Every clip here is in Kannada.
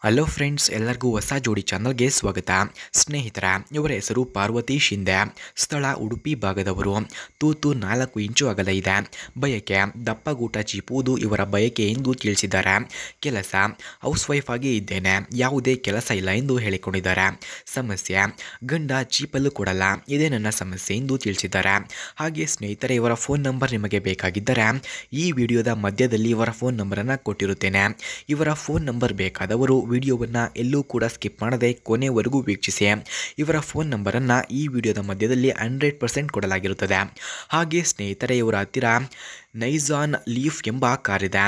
ಹಲೋ ಫ್ರೆಂಡ್ಸ್, ಎಲ್ಲರಿಗೂ ಹೊಸ ಜೋಡಿ ಚಾನಲ್ಗೆ ಸ್ವಾಗತ. ಸ್ನೇಹಿತರ, ಇವರ ಹೆಸರು ಪಾರ್ವತಿ ಶಿಂದೆ. ಸ್ಥಳ ಉಡುಪಿ ಭಾಗದವರು. ತೂತು 4 ಇಂಚು ಅಗಲ ಇದೆ. ಬಯಕೆ ದಪ್ಪಗೂಟ ಚೀಪುವುದು ಇವರ ಬಯಕೆ ಎಂದು ತಿಳಿಸಿದ್ದಾರೆ. ಕೆಲಸ ಹೌಸ್ ವೈಫ್ ಆಗಿ ಇದ್ದೇನೆ, ಯಾವುದೇ ಕೆಲಸ ಇಲ್ಲ ಎಂದು ಹೇಳಿಕೊಂಡಿದ್ದಾರೆ. ಸಮಸ್ಯೆ ಗಂಡ ಚೀಪಲು ಕೊಡಲ್ಲ, ಇದೇ ನನ್ನ ಸಮಸ್ಯೆ ಎಂದು ತಿಳಿಸಿದ್ದಾರೆ. ಹಾಗೆ ಸ್ನೇಹಿತರೆ, ಇವರ ಫೋನ್ ನಂಬರ್ ನಿಮಗೆ ಬೇಕಾಗಿದ್ದರೆ ಈ ವಿಡಿಯೋದ ಮಧ್ಯದಲ್ಲಿ ಇವರ ಫೋನ್ ನಂಬರನ್ನು ಕೊಟ್ಟಿರುತ್ತೇನೆ. ಇವರ ಫೋನ್ ನಂಬರ್ ಬೇಕಾದವರು ವಿಡಿಯೋವನ್ನು ಎಲ್ಲೂ ಕೂಡ ಸ್ಕಿಪ್ ಮಾಡದೆ ಕೊನೆವರೆಗೂ ವೀಕ್ಷಿಸಿ. ಇವರ ಫೋನ್ ನಂಬರನ್ನು ಈ ವಿಡಿಯೋದ ಮಧ್ಯದಲ್ಲಿ 100% ಕೊಡಲಾಗಿರುತ್ತದೆ. ಹಾಗೆ ಸ್ನೇಹಿತರೆ, ಇವರ ಹತ್ತಿರ ನೈಜಾನ್ ಲೀಫ್ ಎಂಬ ಕಾರಿದೆ.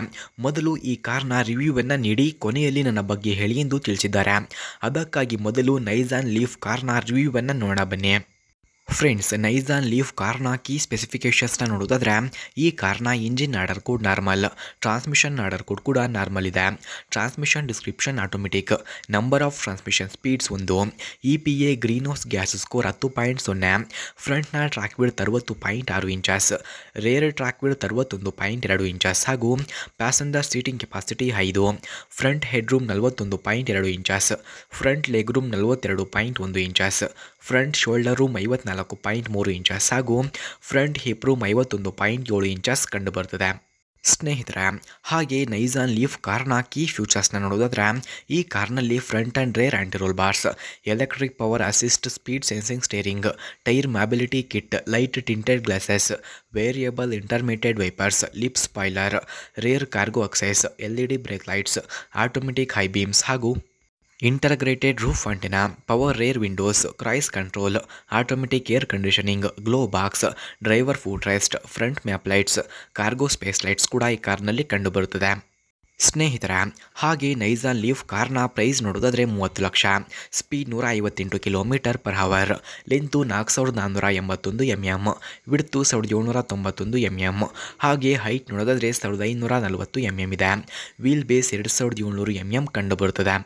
ಮೊದಲು ಈ ಕಾರ್ನ ರಿವ್ಯೂವನ್ನು ನೀಡಿ ಕೊನೆಯಲ್ಲಿ ನನ್ನ ಬಗ್ಗೆ ಹೇಳಿ ಎಂದು ತಿಳಿಸಿದ್ದಾರೆ. ಅದಕ್ಕಾಗಿ ಮೊದಲು ನೈಜಾನ್ ಲೀಫ್ ಕಾರ್ನ ರಿವ್ಯೂವನ್ನು ನೋಡೋಣ ಬನ್ನಿ. ಫ್ರೆಂಡ್ಸ್, ನೈಜಾನ್ ಲೀಫ್ ಕಾರ್ನ ಕೀ ಸ್ಪೆಸಿಫಿಕೇಷನ್ಸ್ನ ನೋಡೋದಾದರೆ, ಈ ಕಾರ್ನ engine order code normal, transmission order code ಕೂಡ ನಾರ್ಮಲ್ ಇದೆ. Transmission description automatic, number of transmission speeds 1, EPA greenhouse gas score 10.0, ಫ್ರಂಟ್ನ track width 60.6 inches, rear track width 61.2 inches ಹಾಗೂ passenger seating capacity 5, front head room 41.2 inches, front leg room 42.1 inches, front shoulder room 54.3 inches ಹಾಗೂ ಫ್ರಂಟ್ ಹಿಪ್ ರೂಮ್ 51.7 ಇಂಚಸ್ ಕಂಡುಬರುತ್ತದೆ. ಸ್ನೇಹಿತರೆ, ಹಾಗೆ ನೈಜಾನ್ ಲೀಫ್ ಕಾರ್ನ ಕೀ ಫ್ಯೂಚರ್ಸ್ನ ನೋಡೋದಾದರೆ, ಈ ಕಾರ್ನಲ್ಲಿ front and rear anti roll bars, electric power assist, speed sensing steering, tyre mobility kit, light tinted glasses, variable intermediate wipers, lip spoiler, rear cargo access, LED brake lights, automatic high beams ಹಾಗೂ integrated roof antenna, power rear windows, cruise control, automatic air conditioning, glove box, driver foot rest, front map lights, cargo space lights ಕೂಡ ಈ ಕಾರ್ನಲ್ಲಿ ಕಂಡುಬರುತ್ತದೆ. ಸ್ನೇಹಿತರೆ, ಹಾಗೆ ನೈಜಾನ್ ಲೀಫ್ ಕಾರ್ನ ಪ್ರೈಸ್ ನೋಡೋದಾದರೆ 30 lakh, speed 158 km/h, length 4481 mm, width 1791 mm, ಹಾಗೆ ಹೈಟ್ ನೋಡೋದಾದರೆ 1540 mm ಇದೆ. ವೀಲ್ ಬೇಸ್ 2700 mm ಕಂಡುಬರುತ್ತದೆ.